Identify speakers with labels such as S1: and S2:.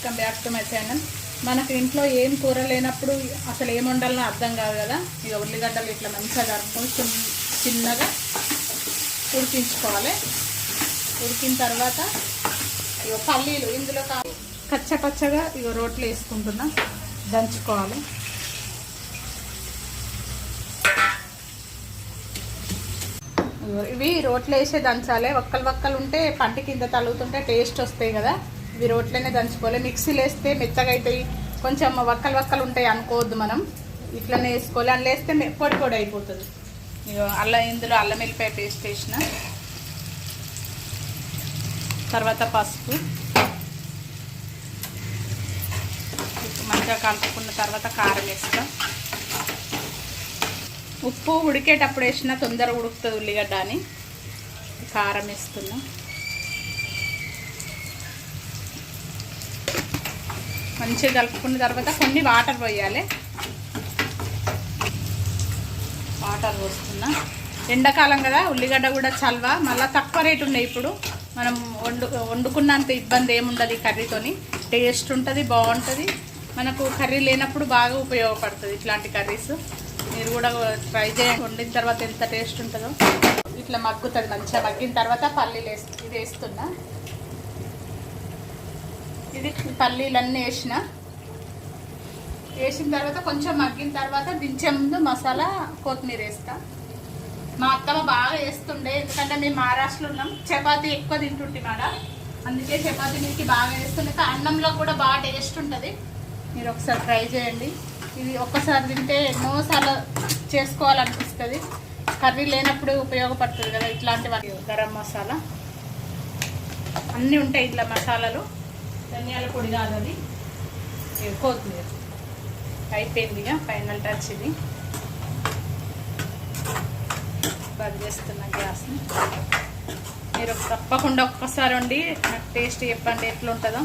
S1: Welcome back to my channel. మనకు ఇంట్లో ఏం కూర లేనప్పుడు అసలు ఏం వండాలనో అర్థం కాదు కదా. ఇక ఉల్లిగడ్డలు ఇట్లా మంచిగా కలుపుకొని చిన్నగా ఉడికించుకోవాలి. ఉడికిన తర్వాత ఇక పల్లీలు ఇందులో కచ్చపచ్చగా ఇక రోట్లో వేసుకుంటున్నా, దంచుకోవాలి. ఇవి రోట్లో వేసే దంచాలి. వక్కలు ఉంటే పంట కింద తలుగుతుంటే టేస్ట్ వస్తాయి కదా. ఇవి రోట్లోనే దంచుకోవాలి. మిక్సీలో వేస్తే మెత్తగా అవుతాయి, కొంచెం వక్కలు ఉంటాయి అనుకోవద్దు. మనం ఇట్లనే వేసుకోవాలి. అందులో వేస్తే పొడి పొడి అయిపోతుంది. ఇందులో అల్లం వెల్లిపాయ పేస్ట్ వేసిన తర్వాత పసుపు మంచిగా కలుపుకున్న తర్వాత కారం వేస్తా. ఉప్పు ఉడికేటప్పుడు వేసిన తొందరగా ఉడుకుతుంది ఉల్లిగడ్డ అని కారం వేస్తున్నా. మంచిగా కలుపుకున్న తర్వాత కొన్ని వాటర్ పోయాలి. వాటర్ పోస్తున్నా. ఎండాకాలం కదా, ఉల్లిగడ్డ కూడా చల్వ, మళ్ళీ తక్కువ రేటు ఉన్నాయి. ఇప్పుడు మనం వండుకున్నంత ఇబ్బంది ఏముండదు. ఈ కర్రీతోని టేస్ట్ ఉంటుంది, బాగుంటుంది. మనకు కర్రీ లేనప్పుడు బాగా ఉపయోగపడుతుంది ఇట్లాంటి కర్రీస్. మీరు కూడా ట్రై చేయండి. వండిన తర్వాత ఎంత టేస్ట్ ఉంటుందో. ఇట్లా మగ్గుతుంది. మంచిగా మగ్గిన తర్వాత పల్లీలు ఇది వేస్తున్నా. ఇది పల్లీలన్నీ వేసిన తర్వాత కొంచెం మగ్గిన తర్వాత దించే ముందు మసాలా కొత్తిమీర వేస్తా. మా అత్తమ్మ బాగా వేస్తుండే, ఎందుకంటే మేము మహారాష్ట్రలో ఉన్నాం. చపాతీ ఎక్కువ తింటుంటే మాట, అందుకే చపాతీ మీకు బాగా వేస్తుండే. అన్నంలో కూడా బాగా టేస్ట్ ఉంటుంది. మీరు ఒకసారి ట్రై చేయండి. ఇది ఒక్కసారి తింటే ఎన్నోసార్లు చేసుకోవాలనిపిస్తుంది. కర్రీ లేనప్పుడు ఉపయోగపడుతుంది కదా ఇట్లాంటి వాటి. గరం మసాలా అన్నీ ఉంటాయి ఇట్లా మసాలాలు. ధనియాల పొడి కాదు అది. కొత్తిమీర అయిపోయింది. ఇక ఫైనల్ టచ్ ఇది. బంద్ చేస్తున్నా గ్యాస్ని. మీరు తప్పకుండా ఒక్కసారి వండి నాకు టేస్ట్ చెప్పండి ఎట్లుంటుందో.